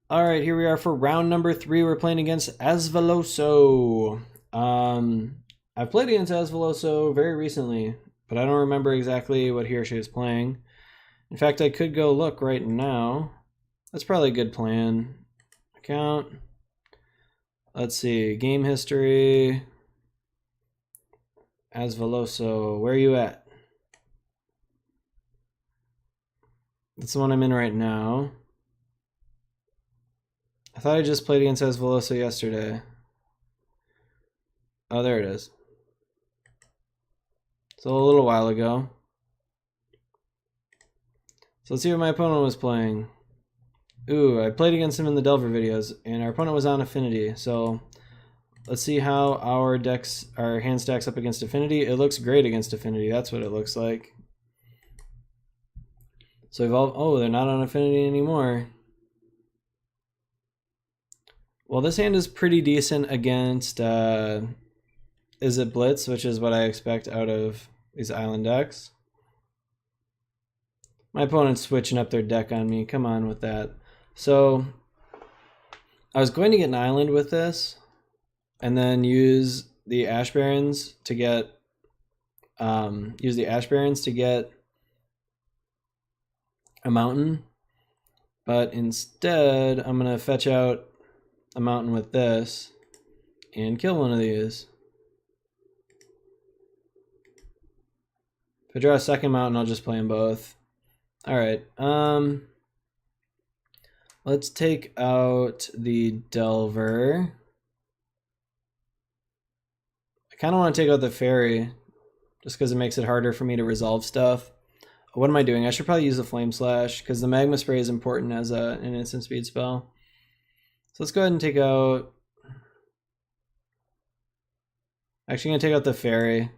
All right, here we are for round number 3. We're playing against Asveloso. I've played against Asveloso very recently, but I don't remember exactly what he or she is playing. In fact, I could go look right now. That's probably a good plan. Account. Let's see. Game history. Asveloso. Where are you at? That's the one I'm in right now. I thought I just played against Asveloso yesterday. Oh, there it is. So a little while ago. So let's see what my opponent was playing. Ooh, I played against him in the Delver videos, and our opponent was on Affinity. So let's see how our hand stacks up against Affinity. It looks great against Affinity. That's what it looks like. So evolve. Oh, they're not on Affinity anymore. Well, this hand is pretty decent against Is It Blitz, which is what I expect out of these island decks. My opponent's switching up their deck on me. Come on with that. So I was going to get an island with this and then use the Ash Barrens to get a mountain. But instead, I'm going to fetch out a mountain with this and kill one of these. If I draw a second mountain, I'll just play them both. All right. Let's take out the Delver. I kind of want to take out the Fairy just because it makes it harder for me to resolve stuff. What am I doing? I should probably use the Flame Slash because the Magma Spray is important as an instant speed spell. So let's go ahead and take out... Actually, I'm going to take out the Fairy.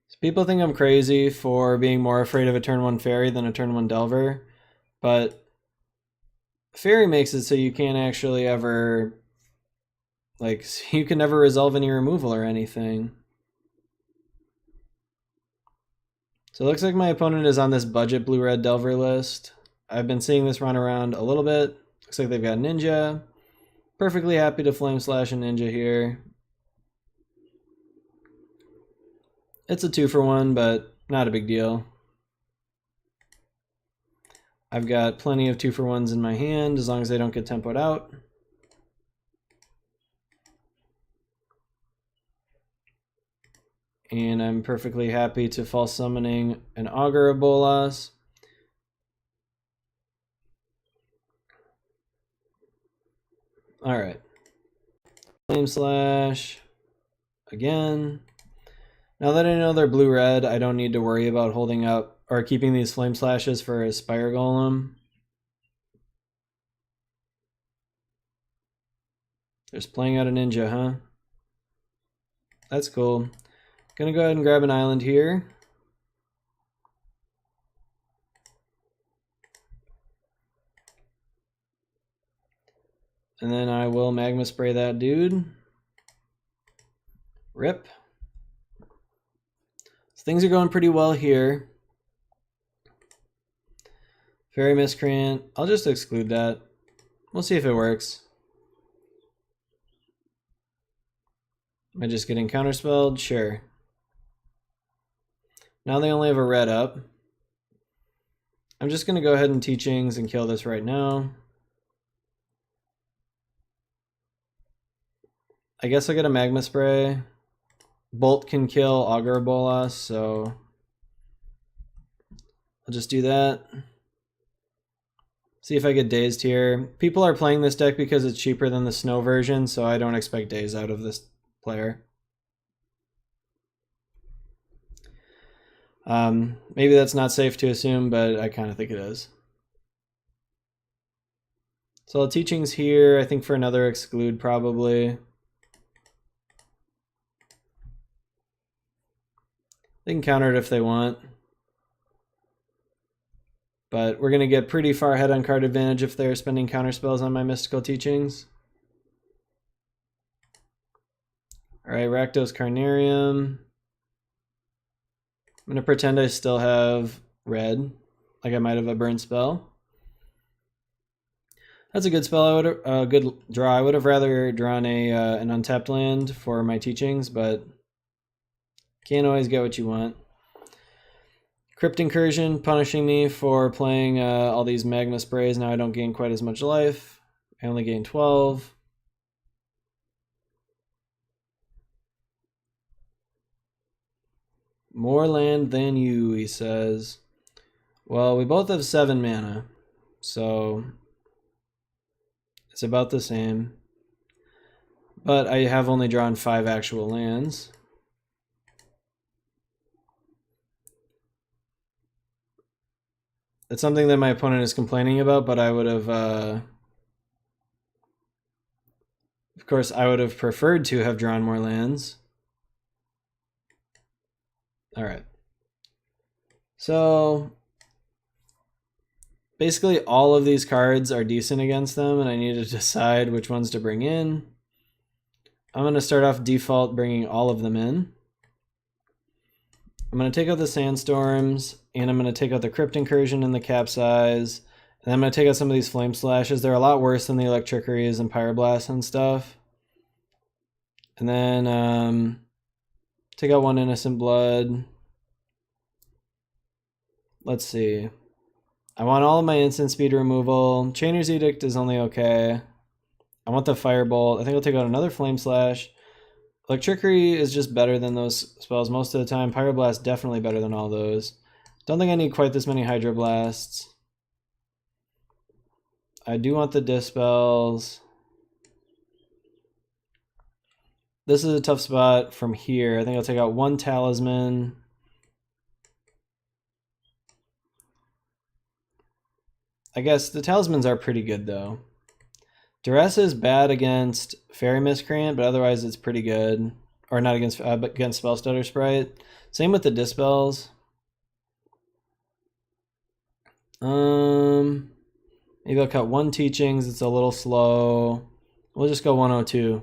So people think I'm crazy for being more afraid of a turn 1 Fairy than a turn 1 Delver, but Fairy makes it so you can't actually ever... Like, you can never resolve any removal or anything. So it looks like my opponent is on this budget blue-red Delver list. I've been seeing this run around a little bit. Looks like they've got Ninja. Perfectly happy to Flame Slash a Ninja here. It's a 2-for-1, but not a big deal. I've got plenty of 2-for-1s in my hand as long as they don't get tempoed out. And I'm perfectly happy to false summoning an Augur of Bolas. All right. Flame Slash again. Now that I know they're blue-red, I don't need to worry about holding up or keeping these Flame Slashes for a Spire Golem. Just playing out a Ninja, huh? That's cool. Gonna go ahead and grab an island here. And then I will Magma Spray that dude. Rip. So things are going pretty well here. Fairy Miscreant. I'll just exclude that. We'll see if it works. Am I just getting counterspelled? Sure. Now they only have a red up. I'm just going to go ahead and Teachings and kill this right now. I guess I'll get a Magma Spray. Bolt can kill Augur Bolas, so I'll just do that. See if I get dazed here. People are playing this deck because it's cheaper than the snow version, so I don't expect daze out of this player. Maybe that's not safe to assume, but I kind of think it is. So Teachings here, I think for another exclude probably. They can counter it if they want. But we're going to get pretty far ahead on card advantage if they're spending counter spells on my Mystical Teachings. Alright, Rakdos Carnarium. I'm going to pretend I still have red. like I might have a burn spell. That's a good spell. I would good draw. I would have rather drawn a an untapped land for my teachings, but can't always get what you want. Crypt Incursion punishing me for playing all these Magna Sprays. Now I don't gain quite as much life. I only gain 12. More land than you, he says. Well, we both have 7 mana, so it's about the same. But I have only drawn 5 actual lands. It's something that my opponent is complaining about, but I would have... of course, I would have preferred to have drawn more lands. Alright. So... basically, all of these cards are decent against them, and I need to decide which ones to bring in. I'm going to start off default bringing all of them in. I'm going to take out the Sandstorms, and I'm going to take out the Crypt Incursion and the Capsize, and I'm going to take out some of these Flame Slashes. They're a lot worse than the Electrickeries and Pyroblasts and stuff. And then take out 1 Innocent Blood. Let's see. I want all of my instant speed removal. Chainer's Edict is only okay. I want the Firebolt. I think I'll take out another Flame Slash. Electrickery is just better than those spells most of the time. Pyroblast definitely better than all those. Don't think I need quite this many Hydroblasts. I do want the Dispels. This is a tough spot from here. I think I'll take out 1 Talisman. I guess the Talismans are pretty good though. Duress is bad against Fairy Miscreant, but otherwise it's pretty good. Or not against, but against Spellstutter Sprite. Same with the Dispels. Maybe I'll cut 1 Teachings. It's a little slow. We'll just go 102.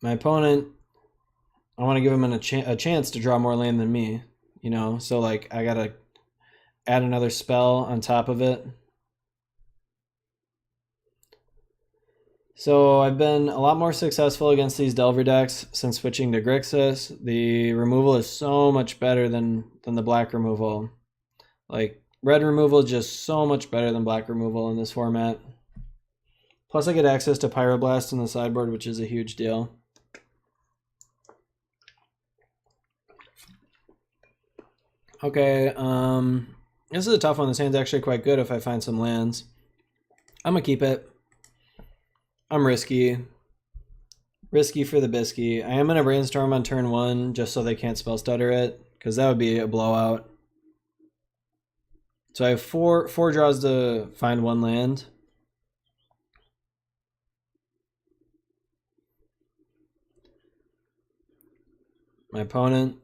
My opponent, I want to give him a chance to draw more land than me. You know, so like I gotta add another spell on top of it. So I've been a lot more successful against these Delver decks since switching to Grixis. The removal is so much better than the black removal. Like, red removal is just so much better than black removal in this format. Plus I get access to Pyroblast in the sideboard, which is a huge deal. Okay, this is a tough one. This hand's actually quite good if I find some lands. I'm gonna keep it. I'm risky. Risky for the bisky. I am gonna Brainstorm on turn 1 just so they can't spell stutter it, because that would be a blowout. So I have four draws to find 1 land. My opponent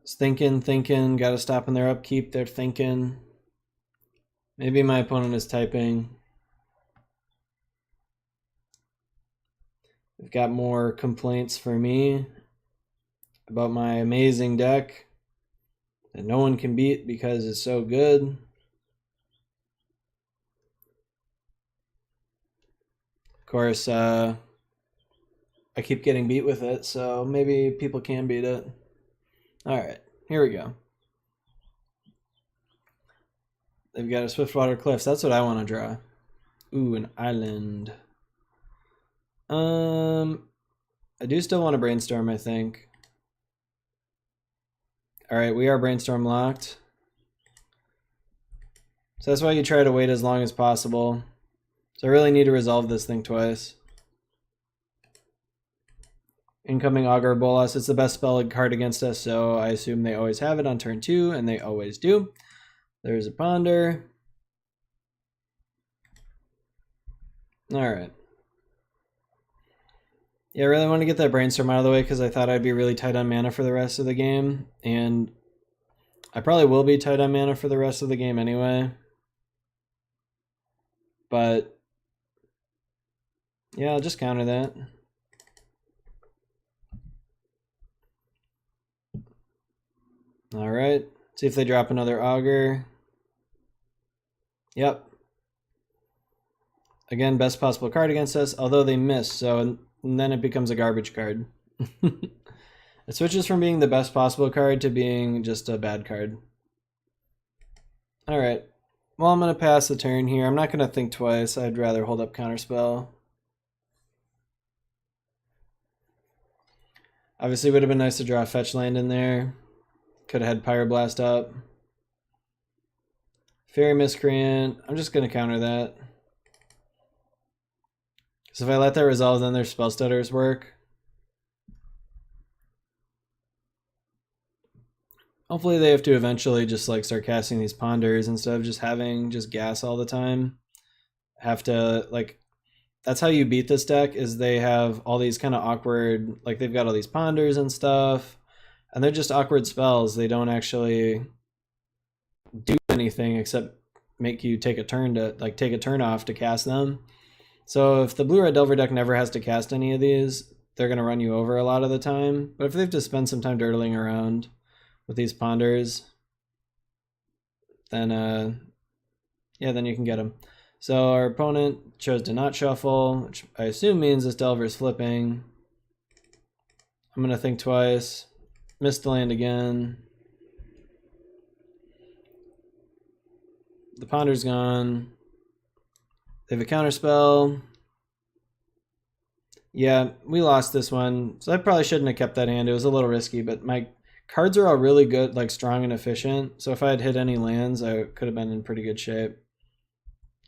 is thinking, gotta stop in their upkeep, they're thinking. Maybe my opponent is typing. They've got more complaints for me about my amazing deck that no one can beat because it's so good. Of course, I keep getting beat with it, so maybe people can beat it. Alright, here we go. They've got a Swiftwater Cliffs. That's what I want to draw. Ooh, an island. I do still want to Brainstorm, I think. Alright, we are Brainstorm locked. So that's why you try to wait as long as possible. So I really need to resolve this thing twice. Incoming Augur Bolas. It's the best spell card against us, so I assume they always have it on turn 2, and they always do. There's a Ponder. Alright. Yeah, I really want to get that Brainstorm out of the way because I thought I'd be really tight on mana for the rest of the game, and I probably will be tight on mana for the rest of the game anyway. But yeah, I'll just counter that. All right. See if they drop another auger. Yep. Again, best possible card against us, although they miss, so and then it becomes a garbage card. It switches from being the best possible card to being just a bad card. All right. Well, I'm going to pass the turn here. I'm not going to think twice. I'd rather hold up Counterspell. Obviously, it would have been nice to draw a fetch land in there. Could have had Pyroblast up. Fairy Miscreant. I'm just going to counter that. Because if I let that resolve, then their spell stutters work. Hopefully they have to eventually just like start casting these ponders instead of just having just gas all the time. Have to like, that's how you beat this deck, is they have all these kind of awkward, like they've got all these ponders and stuff, and they're just awkward spells. They don't actually do anything except make you take a turn to like take a turn off to cast them. So if the blue-red Delver deck never has to cast any of these, they're going to run you over a lot of the time. But if they have to spend some time dirtling around with these ponders, then yeah, then you can get them. So our opponent chose to not shuffle, which I assume means this Delver's flipping. I'm going to think twice. Missed the land again. The ponder's gone. They have a counterspell. Yeah, we lost this one, so I probably shouldn't have kept that hand. It was a little risky, but my cards are all really good, like strong and efficient. So if I had hit any lands, I could have been in pretty good shape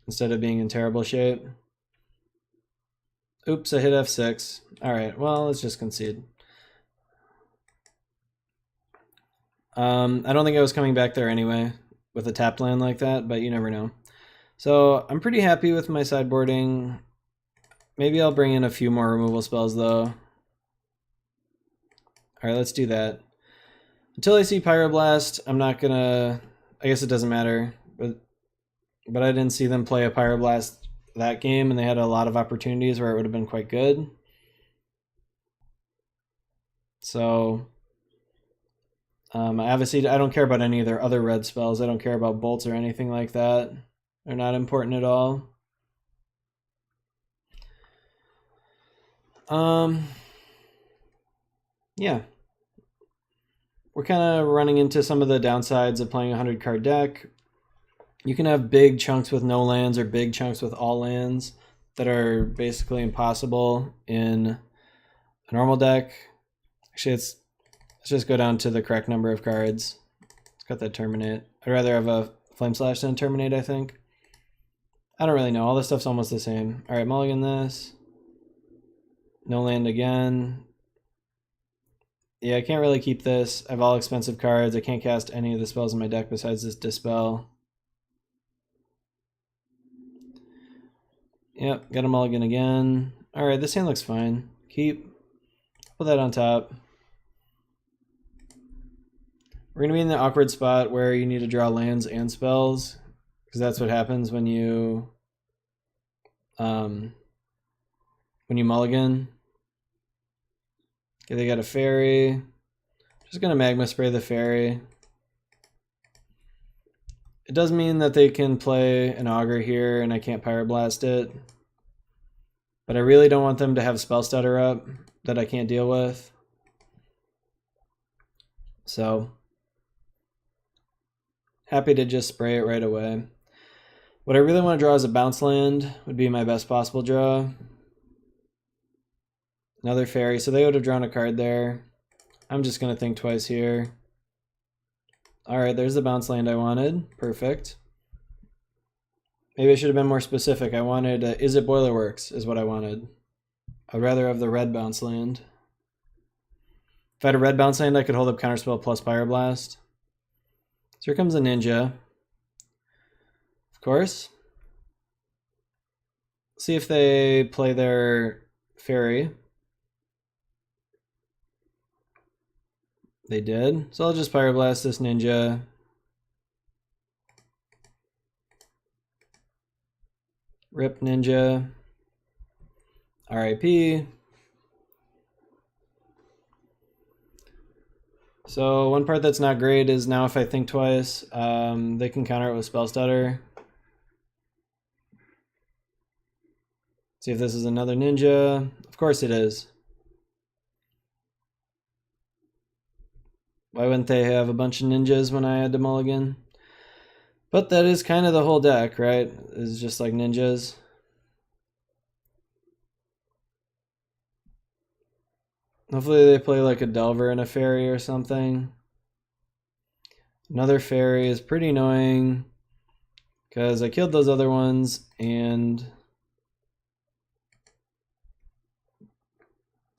instead of being in terrible shape. Oops, I hit F6. All right, well, let's just concede. I don't think I was coming back there anyway with a tapped land like that, but you never know. So I'm pretty happy with my sideboarding. Maybe I'll bring in a few more removal spells though. All right, let's do that. Until I see Pyroblast, I'm not gonna, I guess it doesn't matter, but I didn't see them play a Pyroblast that game, and they had a lot of opportunities where it would have been quite good. So obviously I don't care about any of their other red spells. I don't care about bolts or anything like that. They're not important at all. Yeah. We're kind of running into some of the downsides of playing a 100-card deck. You can have big chunks with no lands or big chunks with all lands that are basically impossible in a normal deck. Actually, let's just go down to the correct number of cards. Let's got that Terminate. I'd rather have a Flame Slash than Terminate, I think. I don't really know. All this stuff's almost the same. All right, mulligan this. No land again. Yeah, I can't really keep this. I have all expensive cards. I can't cast any of the spells in my deck besides this Dispel. Yep, got a mulligan again. All right, this hand looks fine. Keep. Put that on top. We're going to be in the awkward spot where you need to draw lands and spells, because that's what happens when you mulligan. Okay, they got a fairy. Just going to magma spray the fairy. It does mean that they can play an augur here and I can't pyroblast it. But I really don't want them to have spell stutter up that I can't deal with. So happy to just spray it right away. What I really want to draw is a bounce land, would be my best possible draw. Another fairy, so they would have drawn a card there. I'm just going to think twice here. All right, there's the bounce land I wanted. Perfect. Maybe I should have been more specific. I wanted, is it Boilerworks is what I wanted. I'd rather have the red bounce land. If I had a red bounce land, I could hold up Counterspell plus Pyroblast. So here comes a ninja. Of course. See if they play their fairy. They did. So I'll just Pyroblast this ninja. Rip ninja. RIP. So one part that's not great is now if I think twice, they can counter it with Spell Stutter. See if this is another ninja. Of course it is. Why wouldn't they have a bunch of ninjas when I had to mulligan? But that is kind of the whole deck, right? It's just like ninjas. Hopefully they play like a Delver and a Fairy or something. Another Fairy is pretty annoying because I killed those other ones and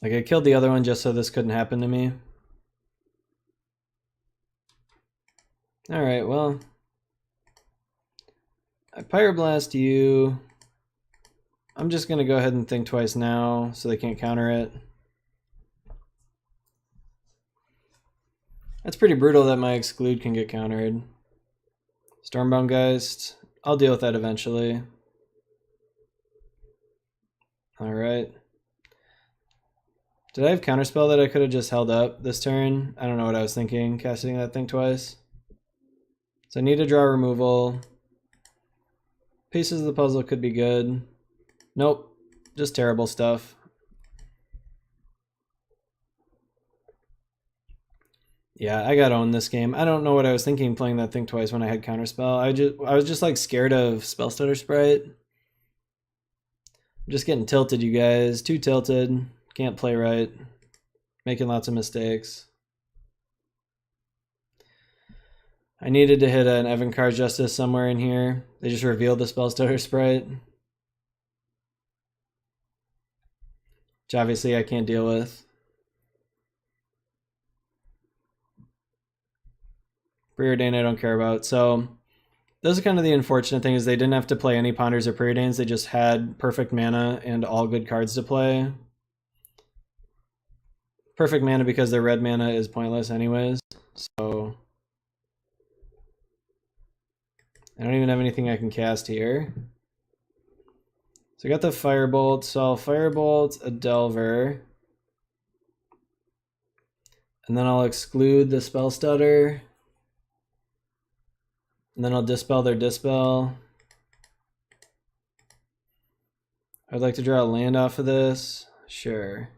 like I killed the other one just so this couldn't happen to me. Alright, well, I Pyroblast you. I'm just going to go ahead and think twice now so they can't counter it. That's pretty brutal that my Exclude can get countered. Stormbound Geist. I'll deal with that eventually. Alright. Did I have Counterspell that I could have just held up this turn? I don't know what I was thinking, casting that thing twice. So I need to draw removal. Pieces of the puzzle could be good. Nope, just terrible stuff. Yeah, I got owned this game. I don't know what I was thinking playing that thing twice when I had Counterspell. I was just like scared of Spell Stutter Sprite. I'm just getting tilted, you guys. Too tilted. Can't play right. Making lots of mistakes. I needed to hit an Evan-Car Justice somewhere in here. They just revealed the Spell Stutter Sprite. Which obviously I can't deal with. Preordain I don't care about. So those are kind of the unfortunate thing is they didn't have to play any Ponders or Preordains. They just had perfect mana and all good cards to play. Perfect mana because their red mana is pointless anyways. So I don't even have anything I can cast here. So I got the Firebolt, so I'll Firebolt a Delver. And then I'll exclude the Spell Stutter. And then I'll Dispel their Dispel. I'd like to draw a land off of this. Sure.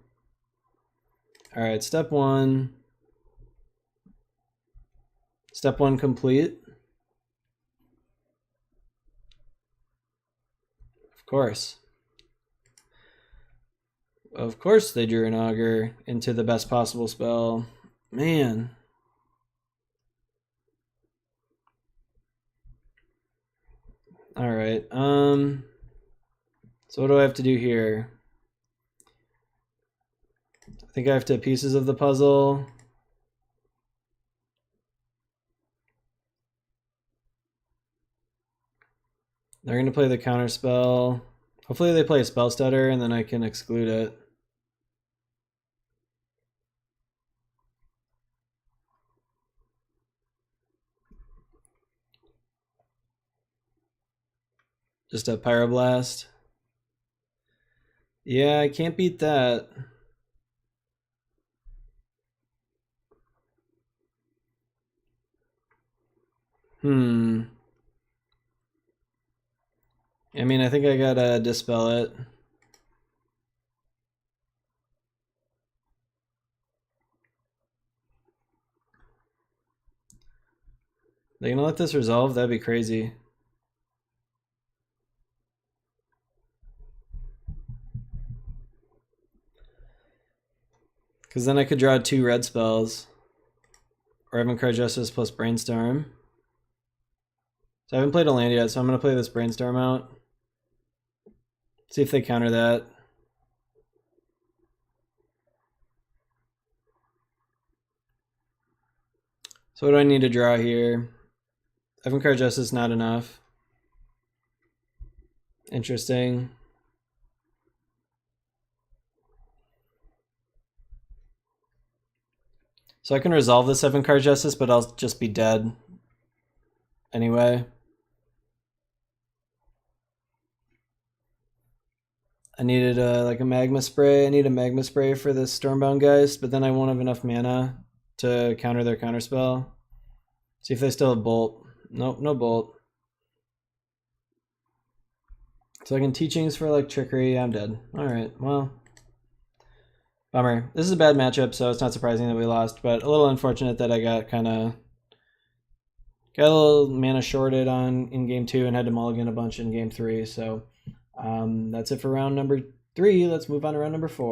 Alright, step one. Step one complete. Of course they drew an Augur into the best possible spell. Man. Alright, so what do I have to do here? I think I have to have pieces of the puzzle. They're going to play the counter spell. Hopefully they play a Spell Stutter and then I can exclude it. Just a Pyroblast. Yeah, I can't beat that. I mean, I think I gotta Dispel it. They gonna let this resolve? That'd be crazy. Because then I could draw 2 red spells. Or Evan-Car Justice plus Brainstorm. So I haven't played a land yet, so I'm going to play this Brainstorm out. See if they counter that. So what do I need to draw here? Evan-Car Justice not enough. Interesting. So I can resolve this Evan-Car Justice, but I'll just be dead anyway. I needed like a Magma Spray. I need a Magma Spray for this Stormbound Geist, but then I won't have enough mana to counter their counterspell. See if they still have Bolt. Nope, no Bolt. So I can Teachings for like Trickery. I'm dead. Alright, well. Bummer. This is a bad matchup, so it's not surprising that we lost, but a little unfortunate that I got a little mana shorted in game 2 and had to mulligan a bunch in game 3. So that's it for round number 3. Let's move on to round number 4.